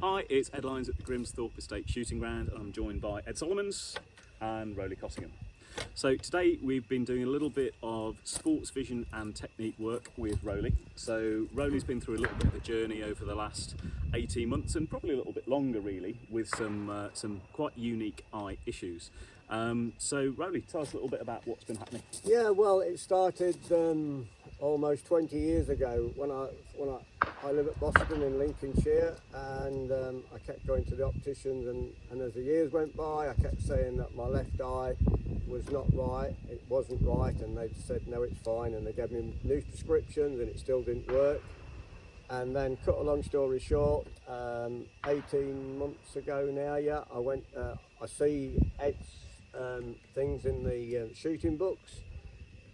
Hi, it's Ed Lyons at the Grimsthorpe Estate Shooting Ground, and I'm joined by Ed Solomons and Roly. So today we've been doing a little bit of Sportsvision and technique work with Roly. So Roly's been through a little bit of a journey over the last 18 months and probably a little bit longer really, with some quite unique eye issues. So Roly, tell us a little bit about what's been happening. Yeah, well, it started almost 20 years ago when I live at Boston in Lincolnshire, and I kept going to the opticians, and as the years went by I kept saying that my left eye was not right, it wasn't right, and they said no, it's fine, and they gave me new prescriptions and it still didn't work. And then, cut a long story short, 18 months ago now, yeah, I went, I see Ed's things in the shooting books,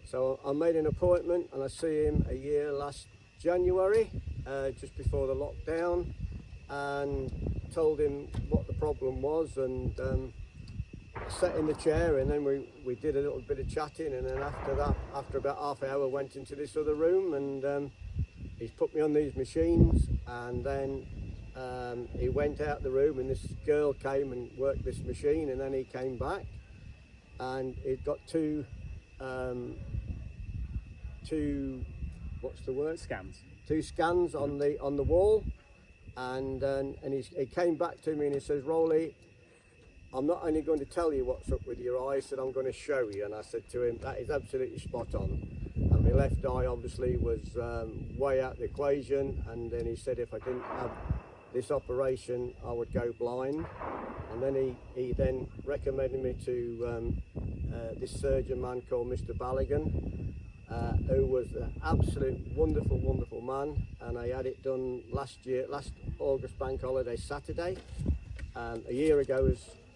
so I made an appointment and I see him a year last January, just before the lockdown, and told him what the problem was, and I sat in the chair, and then we did a little bit of chatting, and then after that, after about half an hour, went into this other room, and he's put me on these machines, and then he went out the room, and this girl came and worked this machine, and then he came back, and he'd got two what's the word? Scans. Two scans on the wall, and he came back to me and he says, Roly, I'm not only going to tell you what's up with your eye, I said I'm going to show you. And I said to him, that is absolutely spot on. And my left eye obviously was way out the equation, and then he said if I didn't have this operation I would go blind. And then he then recommended me to this surgeon man called Mr Balaggan, who was an absolute wonderful man, and I had it done last August bank holiday Saturday, a year ago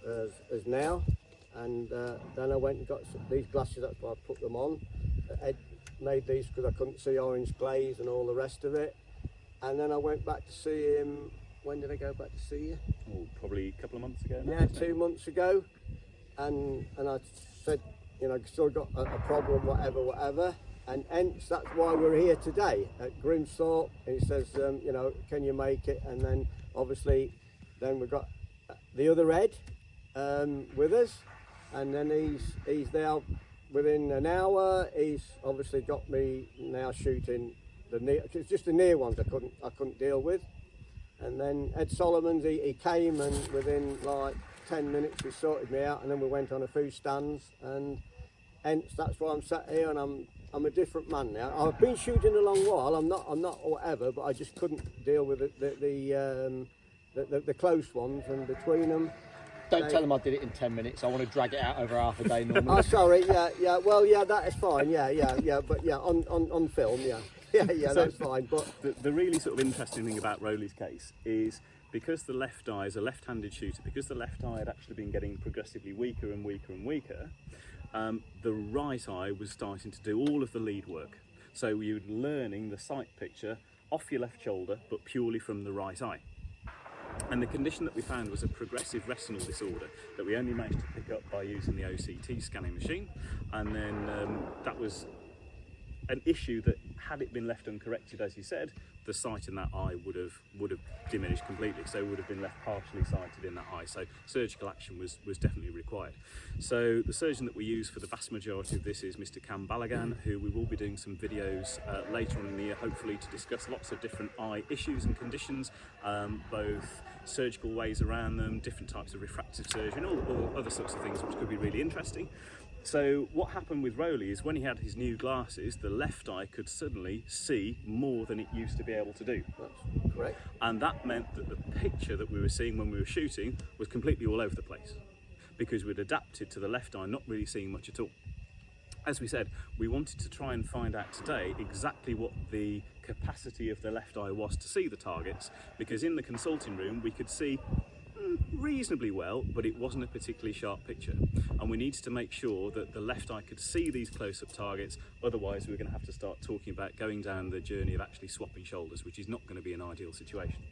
as now. And then I went and got these glasses, that's why I put them on. Ed made these because I couldn't see orange glaze and all the rest of it. And then I went back to see him. When did I go back to see you? Oh, probably a couple of months ago now. Yeah, 2 months ago. And I said, you know, still got a problem, whatever. And hence, that's why we're here today at Grimsthorpe. And he says, you know, can you make it? And then obviously, then we've got the other Ed with us, and then he's there within an hour. He's obviously got me now shooting the near, it's just the near ones I couldn't deal with. And then Ed Solomons, he came, and within like 10 minutes he sorted me out, and then we went on a few stands, and hence that's why I'm sat here, and I'm a different man now. I've been shooting a long while. I'm not whatever, but I just couldn't deal with the close ones, and between them. Don't tell them I did it in 10 minutes. I want to drag it out over half a day normally. Oh, sorry. Yeah. Well, yeah, that is fine. Yeah. But yeah, on film, yeah. Yeah, so that's fine. But the really sort of interesting thing about Roly's case is, because the left eye is a left-handed shooter, because the left eye had actually been getting progressively weaker and weaker, the right eye was starting to do all of the lead work. So you're learning the sight picture off your left shoulder, but purely from the right eye. And the condition that we found was a progressive retinal disorder that we only managed to pick up by using the OCT scanning machine. And then that was an issue that, had it been left uncorrected, as you said, the sight in that eye would have diminished completely. So it would have been left partially sighted in that eye. So surgical action was definitely required. So the surgeon that we use for the vast majority of this is Mr Kam Balaggan, who we will be doing some videos later on in the year, hopefully, to discuss lots of different eye issues and conditions, both surgical ways around them, different types of refractive surgery, and all other sorts of things which could be really interesting. So what happened with Roly is, when he had his new glasses, the left eye could suddenly see more than it used to be able to do. that's correct. And that meant that the picture that we were seeing when we were shooting was completely all over the place, because we'd adapted to the left eye not really seeing much at all. As we said, we wanted to try and find out today exactly what the capacity of the left eye was to see the targets, because in the consulting room we could see reasonably well, but it wasn't a particularly sharp picture, and we needed to make sure that the left eye could see these close-up targets. Otherwise we were going to have to start talking about going down the journey of actually swapping shoulders, which is not going to be an ideal situation.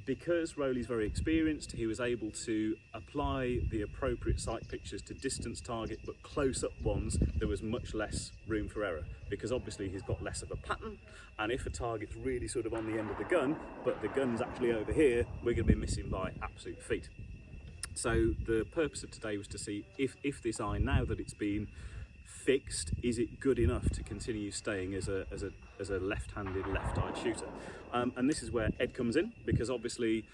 because Roly's very experienced, he was able to apply the appropriate sight pictures to distance target, but close-up ones, there was much less room for error, because obviously he's got less of a pattern, and if a target's really sort of on the end of the gun, but the gun's actually over here, we're going to be missing by absolute feet. So the purpose of today was to see if this eye, now that it's been fixed, is it good enough to continue staying as a left-handed, left-eyed shooter? And this is where Ed comes in, because obviously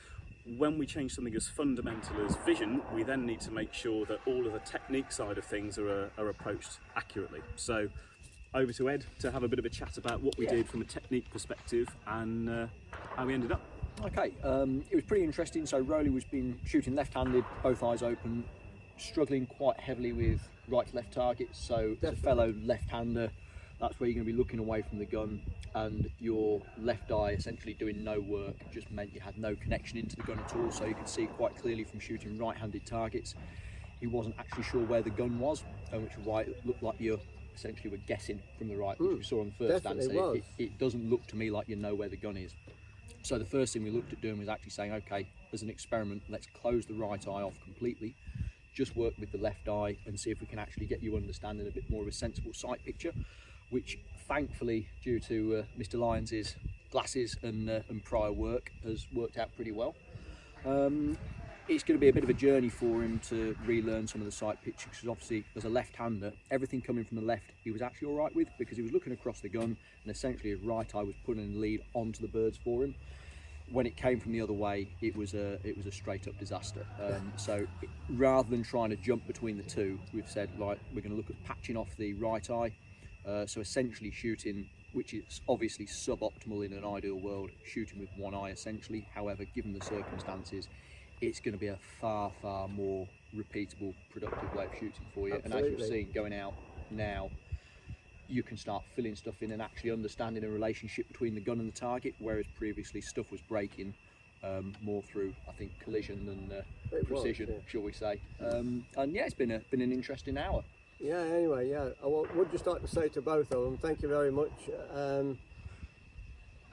when we change something as fundamental as vision, we then need to make sure that all of the technique side of things are approached accurately. So over to Ed to have a bit of a chat about what we did from a technique perspective and how we ended up. Okay, it was pretty interesting. So Roly was been shooting left-handed, both eyes open, struggling quite heavily with right to left targets. So as a fellow left-hander, that's where you're going to be looking away from the gun, and your left eye essentially doing no work just meant you had no connection into the gun at all. So you could see quite clearly from shooting right-handed targets, he wasn't actually sure where the gun was, which is why it looked like you essentially were guessing from the right, which we saw on the first answer. It doesn't look to me like you know where the gun is. So the first thing we looked at doing was actually saying, okay, as an experiment, let's close the right eye off completely, just work with the left eye and see if we can actually get you understanding a bit more of a sensible sight picture, which thankfully, due to Mr Lyons's glasses and prior work, has worked out pretty well. It's going to be a bit of a journey for him to relearn some of the sight pictures, because obviously as a left-hander, everything coming from the left he was actually all right with, because he was looking across the gun and essentially his right eye was putting the lead onto the birds for him. When it came from the other way, it was a straight-up disaster. So rather than trying to jump between the two, we've said, like, we're going to look at patching off the right eye. So essentially shooting, which is obviously suboptimal in an ideal world, shooting with one eye essentially. However, given the circumstances, it's going to be a far more repeatable, productive way of shooting for you. Absolutely. And as you've seen going out now, you can start filling stuff in and actually understanding a relationship between the gun and the target, whereas previously stuff was breaking more through, I think, collision than precision, shall we say. And yeah, it's been an interesting hour. Yeah, anyway, yeah, I would just like to say to both of them, thank you very much.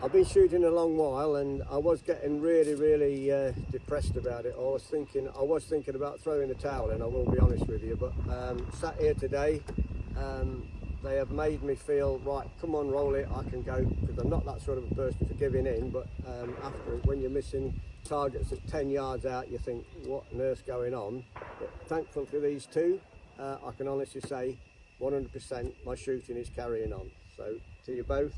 I've been shooting a long while and I was getting really depressed about it. I was thinking about throwing the towel in, I will be honest with you, but sat here today, they have made me feel, right, come on Roly, I can go, because I'm not that sort of a person for giving in, but after, when you're missing targets at 10 yards out, you think, what on earth's going on? But thankful for these two, I can honestly say 100% my shooting is carrying on. So to you both,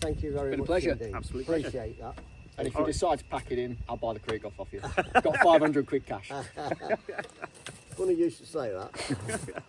thank you very much. Been a pleasure. Indeed. Absolutely. Appreciate that. And if you decide to pack it in, I'll buy the Krieg off you. Got 500 quid cash. Funny you should say that.